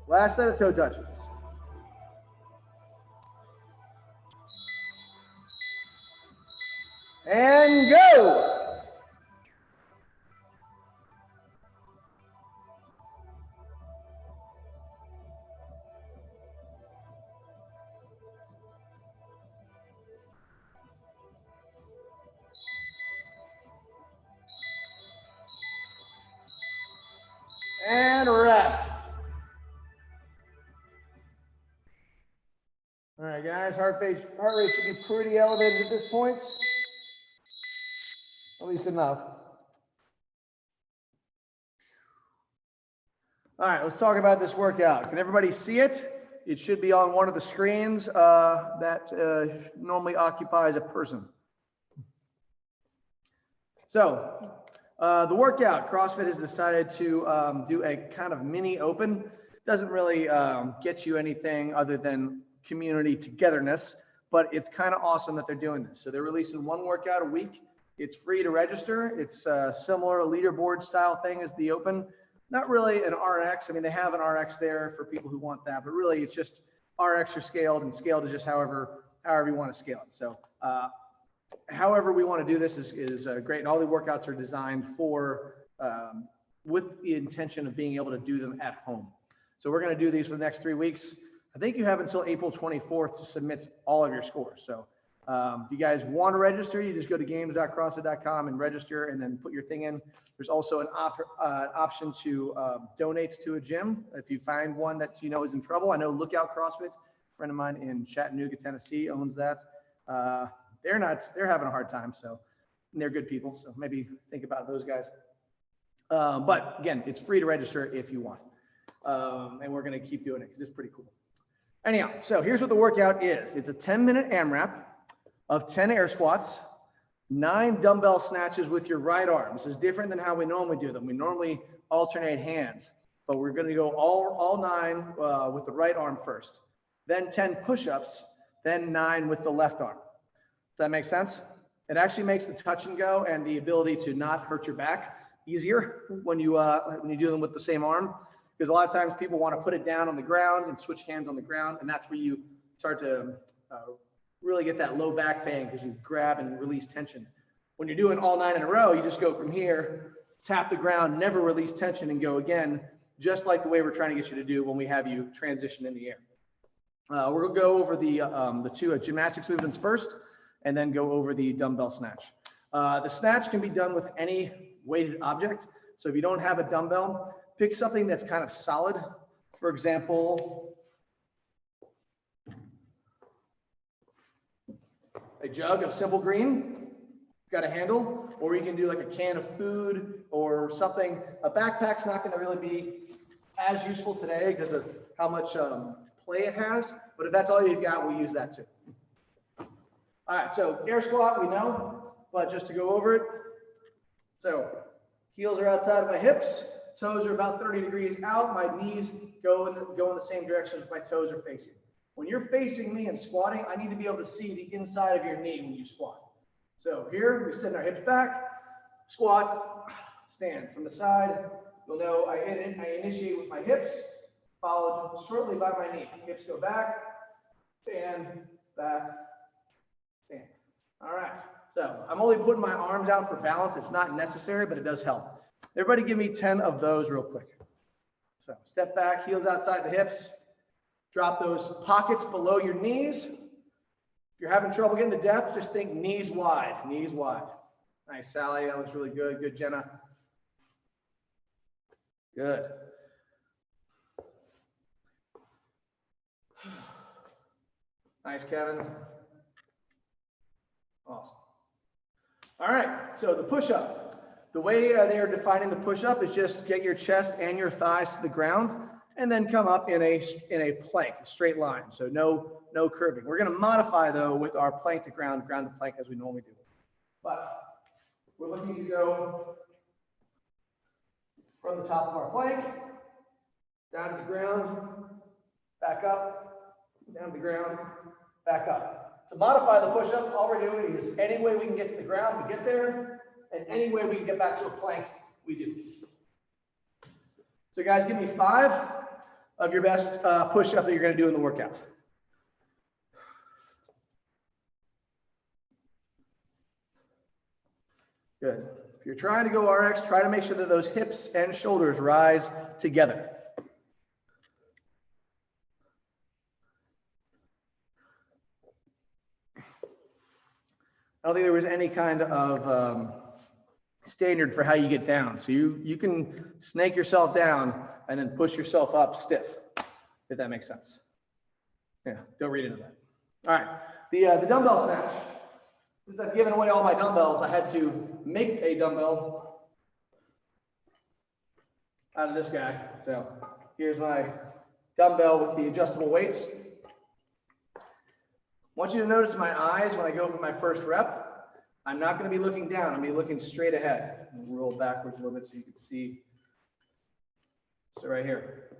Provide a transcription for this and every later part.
Last set of toe touches. And go. And rest. All right, guys, heart rate should be pretty elevated at this point. At least enough. All right, let's talk about this workout. Can everybody see it? It should be on one of the screens that normally occupies a person. So the workout, CrossFit has decided to do a kind of mini open. Doesn't really get you anything other than community togetherness, but it's kind of awesome that they're doing this. So they're releasing one workout a week. It's free to register. It's a similar leaderboard style thing as the open. Not really an RX. I mean, they have an RX there for people who want that, but really it's just RX are scaled, and scaled is just however you want to scale it. So however we want to do this is great. And all the workouts are designed for, with the intention of being able to do them at home. So we're going to do these for the next 3 weeks. I think you have until April 24th to submit all of your scores. So if you guys want to register, you just go to games.crossfit.com and register and then put your thing in. There's also an option to donate to a gym if you find one that you know is in trouble. I know Lookout CrossFit, a friend of mine in Chattanooga, Tennessee, owns that. They're having a hard time, so, and they're good people, so maybe think about those guys. But again, it's free to register if you want. And we're going to keep doing it because it's pretty cool. Anyhow, so here's what the workout is. It's a 10-minute AMRAP of 10 air squats, 9 dumbbell snatches with your right arm. This is different than how we normally do them. We normally alternate hands, but we're going to go all 9 with the right arm first. Then 10 push-ups, then 9 with the left arm. Does that make sense? It actually makes the touch and go and the ability to not hurt your back easier when you do them with the same arm. Because a lot of times people want to put it down on the ground and switch hands on the ground, and that's where you start to really get that low back pain because you grab and release tension. When you're doing all 9 in a row, you just go from here, tap the ground, never release tension, and go again, just like the way we're trying to get you to do when we have you transition in the air. We're going to go over the 2 gymnastics movements first, and then go over the dumbbell snatch. The snatch can be done with any weighted object. So if you don't have a dumbbell, pick something that's kind of solid. For example, a jug of Simple Green, it's got a handle, or you can do like a can of food or something. A backpack's not going to really be as useful today because of how much play it has, but if that's all you've got, we'll use that too. All right, so air squat, we know, but just to go over it. So heels are outside of my hips, toes are about 30 degrees out, my knees go in the same direction as my toes are facing. When you're facing me and squatting, I need to be able to see the inside of your knee when you squat. So here, we send our hips back, squat, stand. From the side, you'll know I initiate with my hips, followed shortly by my knee. Hips go back, stand, back, stand. All right, so I'm only putting my arms out for balance. It's not necessary, but it does help. Everybody give me 10 of those real quick. So step back, heels outside the hips. Drop those pockets below your knees. If you're having trouble getting to depth, just think knees wide, knees wide. Nice, Sally, that looks really good. Good, Jenna. Good. Nice, Kevin. Awesome. All right, so the push-up. The way they are defining the push-up is just get your chest and your thighs to the ground and then come up in a plank, a straight line. So no curving. We're going to modify, though, with our plank to ground to plank as we normally do. But we're looking to go from the top of our plank, down to the ground, back up, down to the ground, back up. To modify the push-up, all we're doing is any way we can get to the ground, we get there, and any way we can get back to a plank, we do. So guys, give me 5. of your best push-up that you're going to do in the workout. Good. If you're trying to go RX, try to make sure that those hips and shoulders rise together. I don't think there was any kind of standard for how you get down. So you can snake yourself down and then push yourself up stiff, if that makes sense. Yeah, don't read into that. All right, the dumbbell snatch. Since I've given away all my dumbbells, I had to make a dumbbell out of this guy. So here's my dumbbell with the adjustable weights. I want you to notice my eyes when I go for my first rep. I'm not going to be looking down. I'm going to be looking straight ahead. Roll backwards a little bit so you can see. So right here.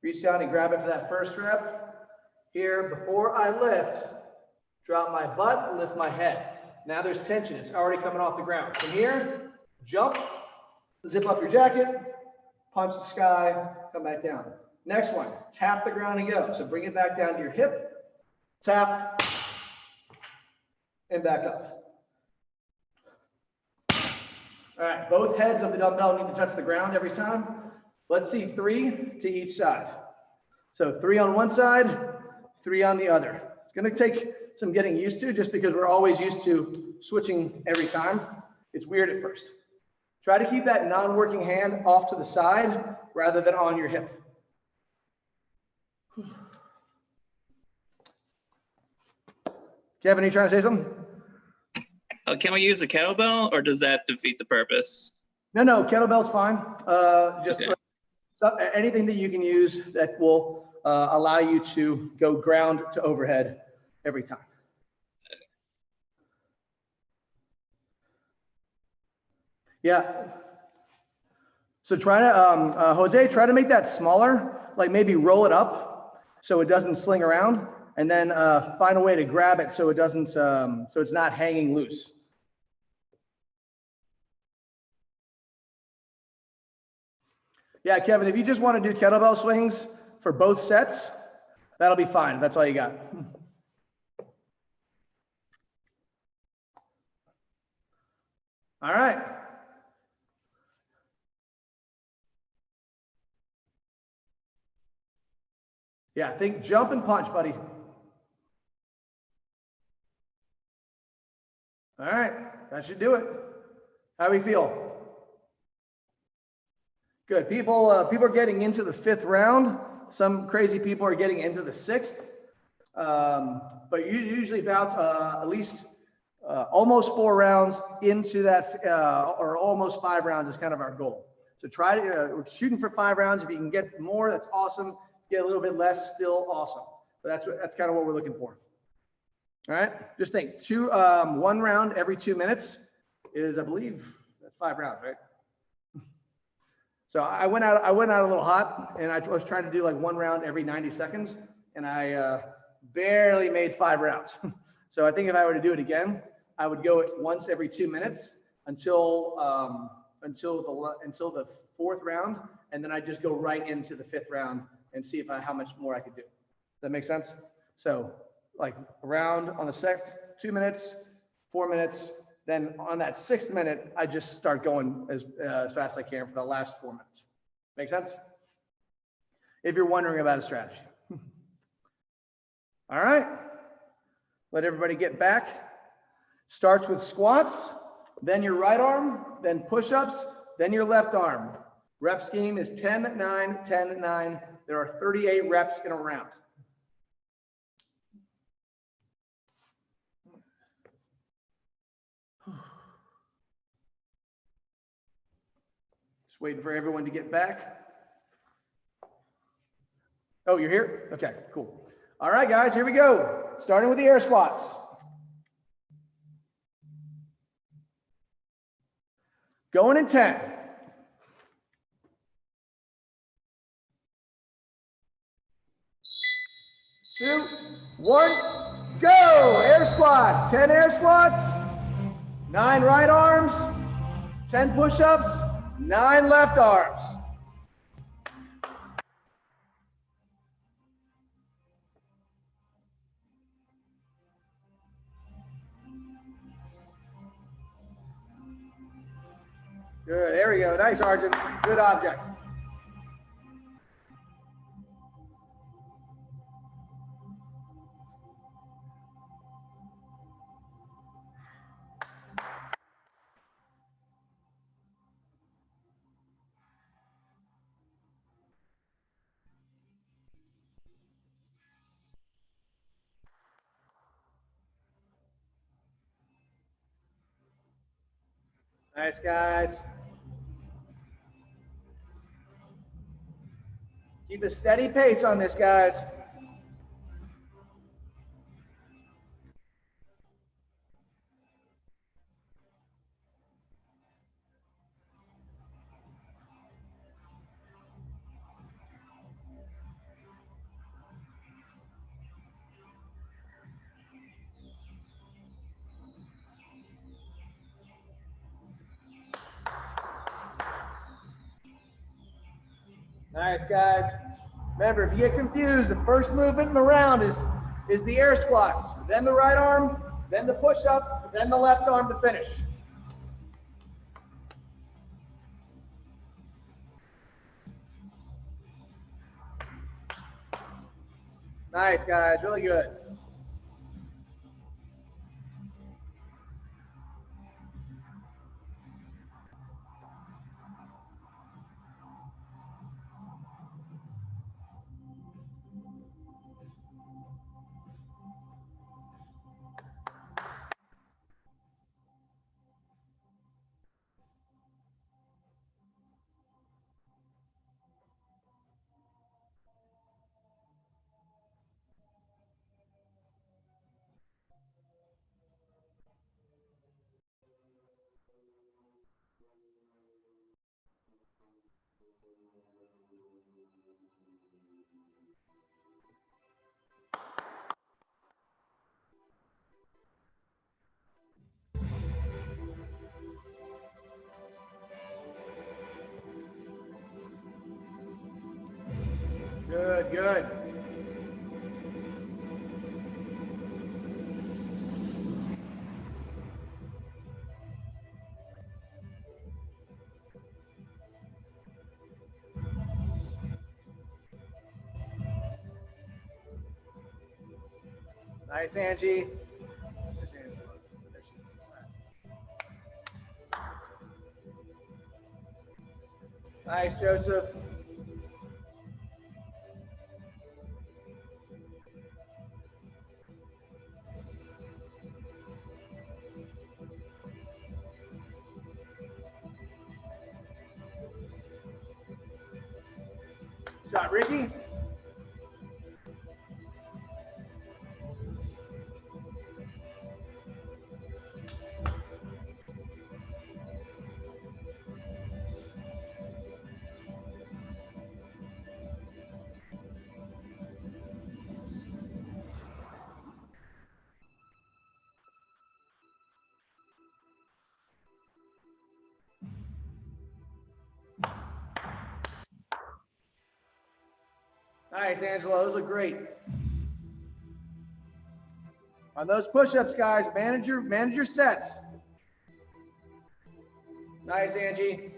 Reach down and grab it for that first rep. Here, before I lift, drop my butt, lift my head. Now there's tension. It's already coming off the ground. From here, jump, zip up your jacket, punch the sky, come back down. Next one, tap the ground and go. So bring it back down to your hip, tap, and back up. All right, both heads of the dumbbell need to touch the ground every time. Let's see 3 to each side. So 3 on one side, 3 on the other. It's going to take some getting used to just because we're always used to switching every time. It's weird at first. Try to keep that non-working hand off to the side rather than on your hip. Kevin, are you trying to say something? Can we use a kettlebell or does that defeat the purpose? No, kettlebell's fine. Just okay. Anything that you can use that will allow you to go ground to overhead every time. Yeah. So try to, Jose, try to make that smaller, like maybe roll it up so it doesn't sling around, and then find a way to grab it so it doesn't, so it's not hanging loose. Yeah, Kevin, if you just want to do kettlebell swings for both sets, that'll be fine. That's all you got. All right. Yeah, think jump and punch, buddy. All right, that should do it. How do we feel? Good. People are getting into the 5th round. Some crazy people are getting into the 6th. But usually about at least almost 4 rounds into that, or almost 5 rounds is kind of our goal. So try to, we're shooting for 5 rounds. If you can get more, that's awesome. Get a little bit less, still awesome. But that's kind of what we're looking for. All right. Just think 1 round every 2 minutes is, I believe, that's 5 rounds, right? So I went out a little hot, and I was trying to do like 1 round every 90 seconds, and I barely made 5 rounds. So I think if I were to do it again, I would go it once every 2 minutes until the 4th round, and then I just go right into the 5th round and see how much more I could do. Does that make sense? So like a round on the 6th, 2 minutes, 4 minutes. Then on that 6th minute, I just start going as fast as I can for the last 4 minutes. Make sense? If you're wondering about a strategy. All right. Let everybody get back. Starts with squats, then your right arm, then push-ups, then your left arm. Rep scheme is 10, 9, 10, 9. There are 38 reps in a round. Just waiting for everyone to get back. Oh, you're here? Okay, cool. All right, guys, here we go. Starting with the air squats. Going in 10. 2, 1, go! Air squats. 10 air squats, 9 right arms, 10 push-ups, 9 left arms. Good. There we go. Nice, Arjun. Good object. Nice, guys. Keep a steady pace on this, guys. Nice, guys. Remember, if you get confused, the first movement in the round is the air squats, then the right arm, then the push-ups, then the left arm to finish. Nice, guys. Really good. Good, good. Nice, Angie. Nice, Joseph. Good job, Ricky. Nice, Angela. Those look great. On those push-ups, guys, manage your sets. Nice, Angie.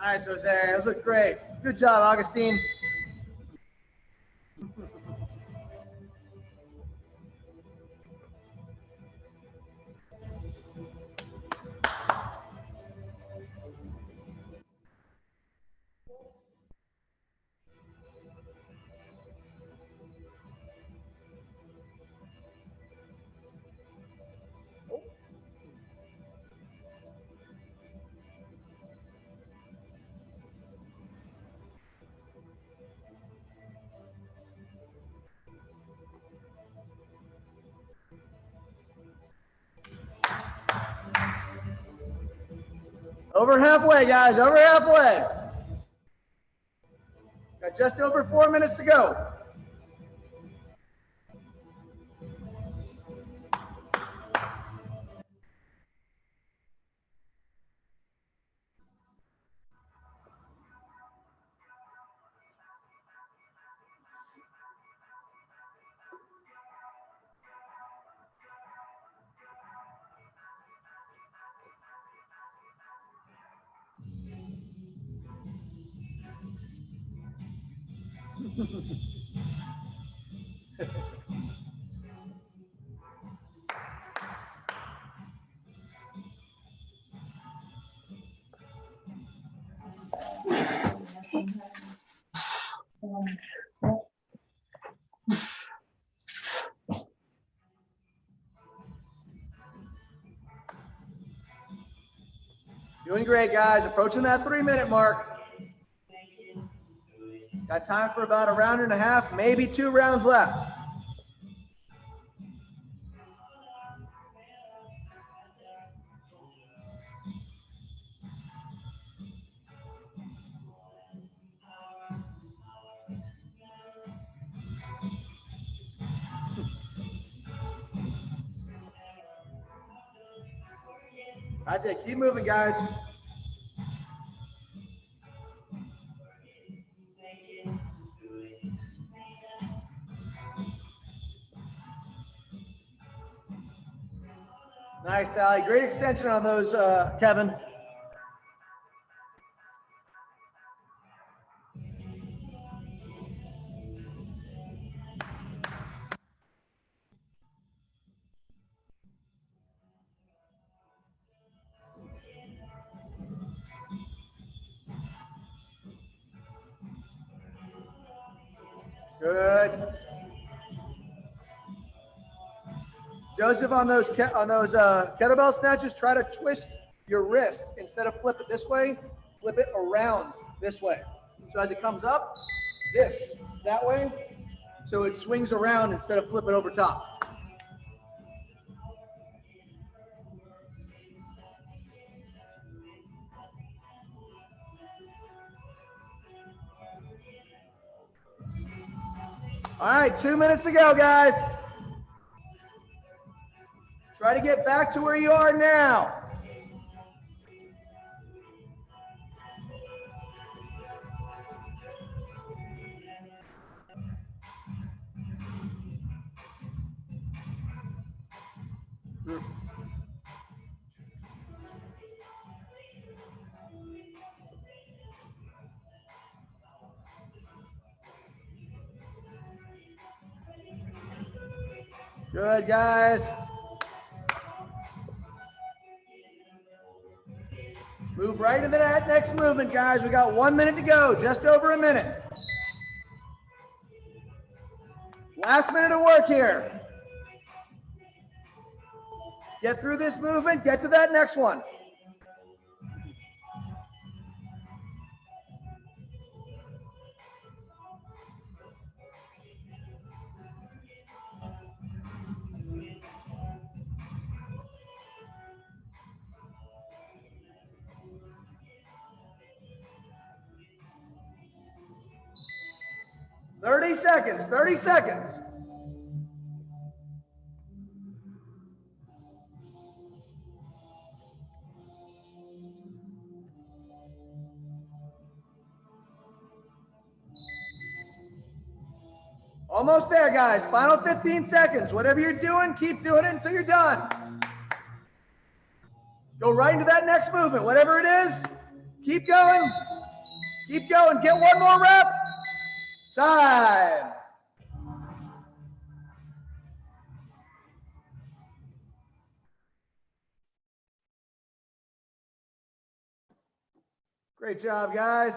Nice, Jose. Those look great. Good job, Augustine. Over halfway, guys, over halfway. Got just over 4 minutes to go. Doing great, guys. Approaching that 3-minute mark. Got time for about a round and a half, maybe 2 rounds left. That's it. Keep moving, guys. Nice, Sally. Great extension on those, Kevin. Good. Joseph, on those kettlebell snatches, try to twist your wrist. Instead of flip it this way, flip it around this way. So as it comes up, that way, so it swings around instead of flipping over top. All right, 2 minutes to go, guys. Try to get back to where you are now. Good, guys. Move right into that next movement, guys. We got 1 minute to go, just over a minute. Last minute of work here. Get through this movement, get to that next one. Thirty seconds, 30 seconds. Almost there, guys. Final 15 seconds. Whatever you're doing, keep doing it until you're done. Go right into that next movement. Whatever it is, keep going. Keep going. Get one more rep. Time. Great job, guys.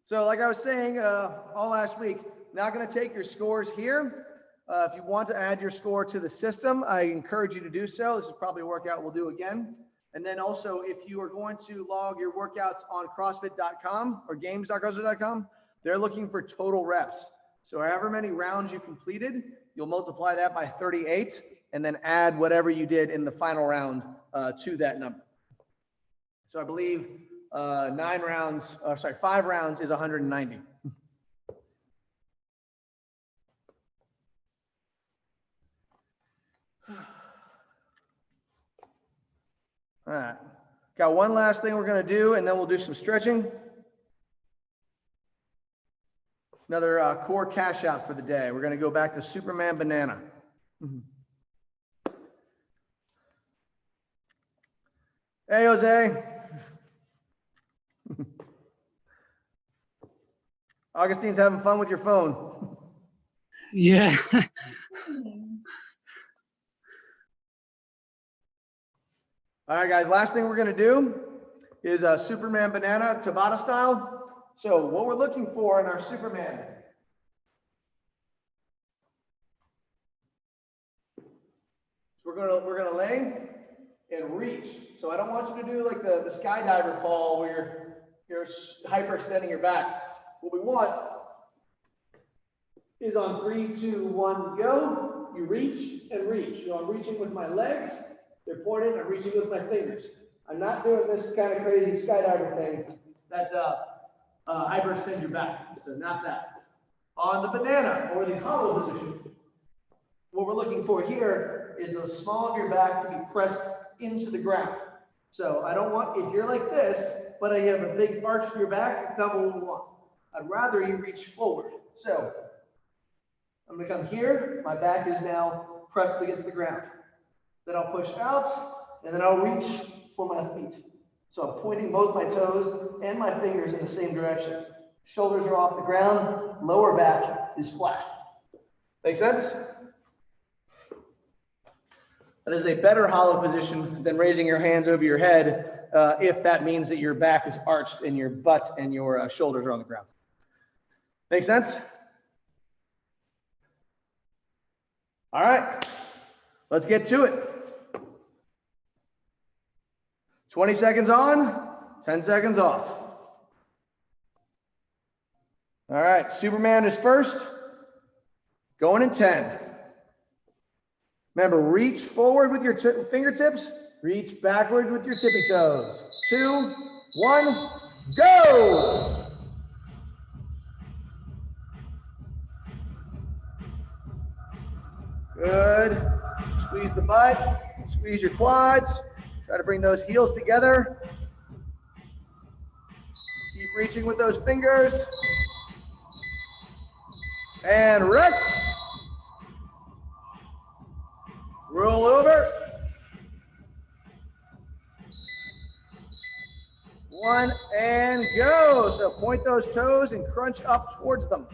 So like I was saying all last week, not going to take your scores here. If you want to add your score to the system, I encourage you to do so. This is probably a workout we'll do again. And then also, if you are going to log your workouts on CrossFit.com or games.crossfit.com, they're looking for total reps. So however many rounds you completed, you'll multiply that by 38 and then add whatever you did in the final round to that number. So I believe 5 rounds is 190. All right, got one last thing we're gonna do, and then we'll do some stretching. Another core cash out for the day. We're gonna go back to Superman banana. Hey, Jose. Augustine's having fun with your phone. Yeah. All right, guys, last thing we're gonna do is Superman banana Tabata style. So what we're looking for in our Superman. We're gonna lay and reach. So I don't want you to do like the skydiver fall where you're hyperextending your back. What we want is on 3, 2, 1, go. You reach and reach. So I'm reaching with my legs. They're pointed. I'm reaching with my fingers. I'm not doing this kind of crazy skydiver thing that hyperextends your back. So not that. On the banana or the hollow position, what we're looking for here is the small of your back to be pressed into the ground. So I don't want, if you're like this, but you have a big arch to your back, it's not what we want. I'd rather you reach forward. So I'm gonna come here, my back is now pressed against the ground. Then I'll push out, and then I'll reach for my feet. So I'm pointing both my toes and my fingers in the same direction. Shoulders are off the ground, lower back is flat. Make sense? That is a better hollow position than raising your hands over your head if that means that your back is arched and your butt and your shoulders are on the ground. Make sense? All right, let's get to it. 20 seconds on, 10 seconds off. All right, Superman is first, going in 10. Remember, reach forward with your fingertips, reach backwards with your tippy toes. 2, 1, go! Good. Squeeze the butt, squeeze your quads. Try to bring those heels together. Keep reaching with those fingers. And rest. Roll over. 1 and go. So point those toes and crunch up towards them.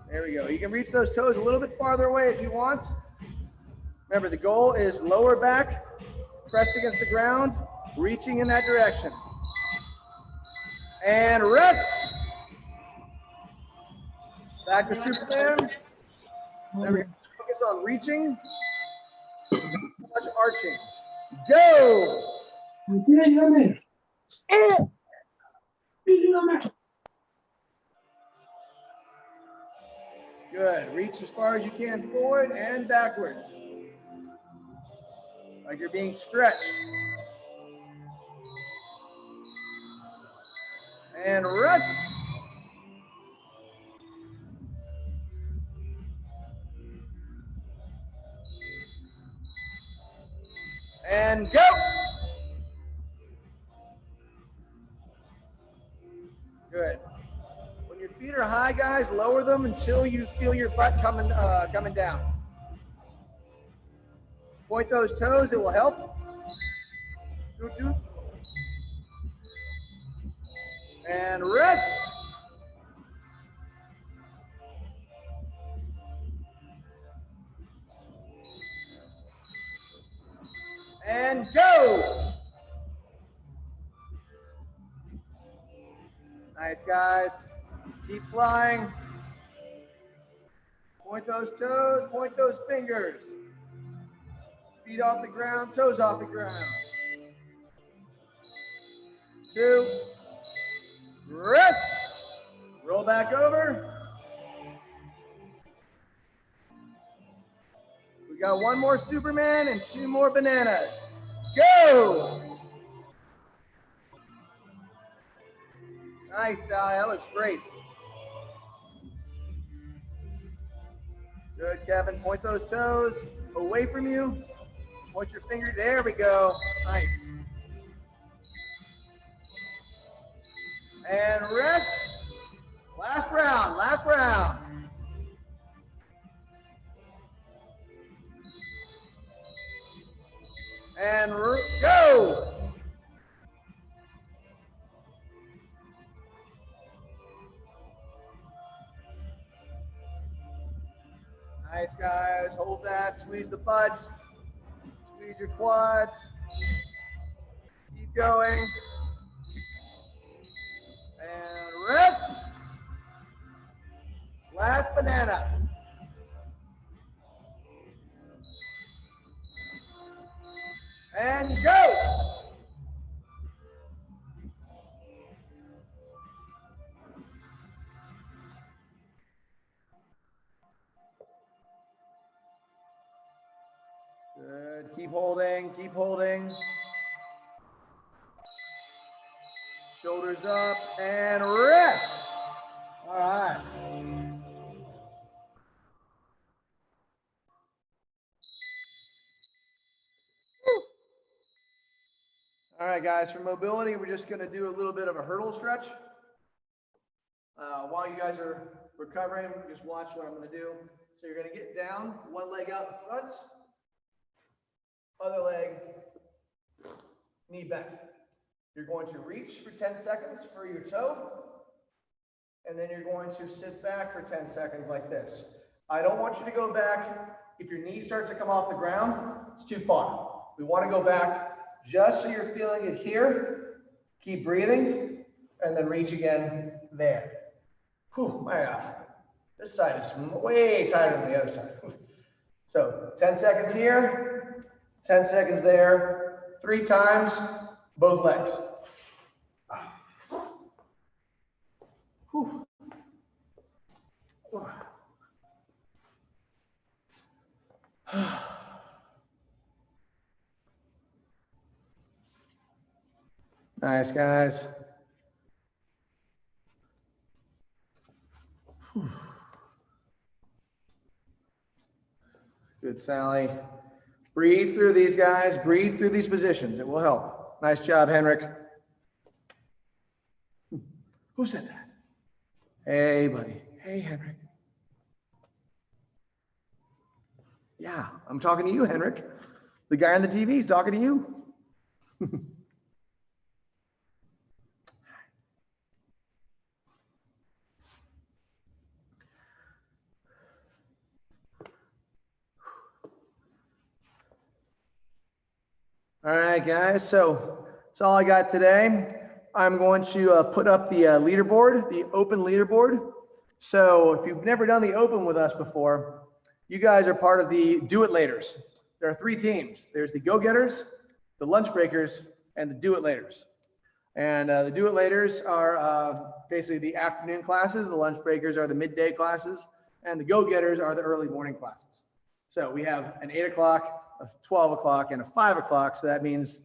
There we go. You can reach those toes a little bit farther away if you want. Remember, the goal is lower back, pressed against the ground, reaching in that direction. And rest. Back to Superman. Remember, focus on reaching, much arching. Go. Good. Reach as far as you can forward and backwards. Like you're being stretched. And rest. And go. Good. When your feet are high, guys, lower them until you feel your butt coming down. Point those toes, it will help. Doot, doot. And rest. And go. Nice, guys. Keep flying. Point those toes, point those fingers. Feet off the ground, toes off the ground. 2, rest. Roll back over. We got one more Superman and 2 more bananas. Go! Nice, Sally. That looks great. Good, Kevin. Point those toes away from you. Point your finger. There we go. Nice. And rest. Last round. Last round. And go. Nice, guys. Hold that. Squeeze the butts. Squeeze your quads. Keep going. And rest. Last banana. And go. Good. Keep holding. Keep holding. Shoulders up and rest. All right. All right, guys, for mobility, we're just going to do a little bit of a hurdle stretch. While you guys are recovering, just watch what I'm going to do. So you're going to get down, one leg out in front, other leg, knee bent. You're going to reach for 10 seconds for your toe, and then you're going to sit back for 10 seconds like this. I don't want you to go back. If your knee starts to come off the ground, it's too far. We want to go back just so you're feeling it here. Keep breathing, and then reach again there. Whew, my God. This side is way tighter than the other side. So 10 seconds here, 10 seconds there, 3 times, both legs. Whew. Nice, guys. Whew. Good, Sally. Breathe through these, guys. Breathe through these positions. It will help. Nice job, Henrik. Who said that? Hey, buddy. Hey, Henrik. Yeah, I'm talking to you, Henrik. The guy on the TV is talking to you. All right, guys, so that's all I got today. I'm going to put up the leaderboard, the open leaderboard. So if you've never done the open with us before, you guys are part of the Do It Laters. There are 3 teams. There's the Go-Getters, the Lunch Breakers, and the Do It Laters. And the Do It Laters are basically the afternoon classes. The Lunch Breakers are the midday classes, and the Go-Getters are the early morning classes. So we have an 8 o'clock, a 12 o'clock, and a 5 o'clock. So that means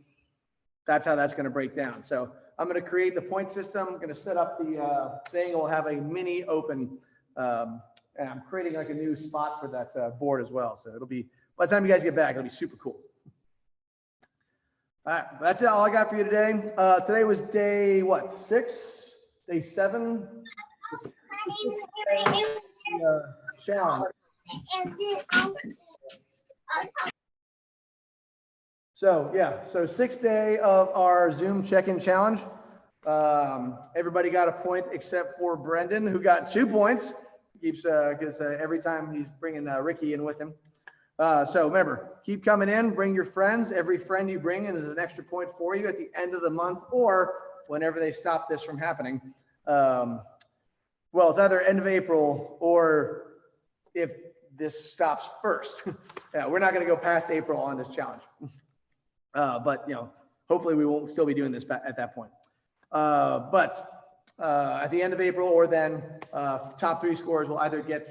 that's how that's going to break down. So I'm going to create the point system. I'm going to set up the thing. We'll have a mini open, and I'm creating like a new spot for that board as well. So it'll be, by the time you guys get back, it'll be super cool. All right, that's it. All I got for you today. Today was day, what, 6? Day 7? Challenge. So yeah, so 6th day of our Zoom check-in challenge. Everybody got a point except for Brendan, who got 2 points. Keeps because every time he's bringing Ricky in with him. So remember, keep coming in. Bring your friends. Every friend you bring in is an extra point for you at the end of the month, or whenever they stop this from happening. Well, it's either end of April or if this stops first. Yeah, we're not going to go past April on this challenge. But you know, hopefully we won't still be doing this at that point. But at the end of April or then top 3 scores will either get,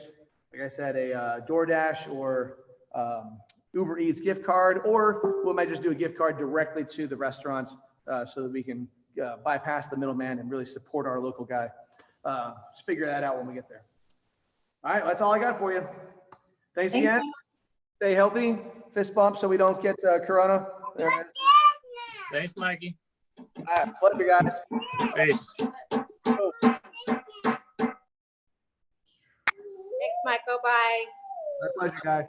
like I said, a DoorDash or Uber Eats gift card, or we might just do a gift card directly to the restaurants so that we can bypass the middleman and really support our local guy. Just figure that out when we get there. All right, that's all I got for you. Thanks again. Stay healthy. Fist bump so we don't get corona. Thanks, Mikey. All right, pleasure, guys. Peace. Thanks, Michael. Bye. My pleasure, guys.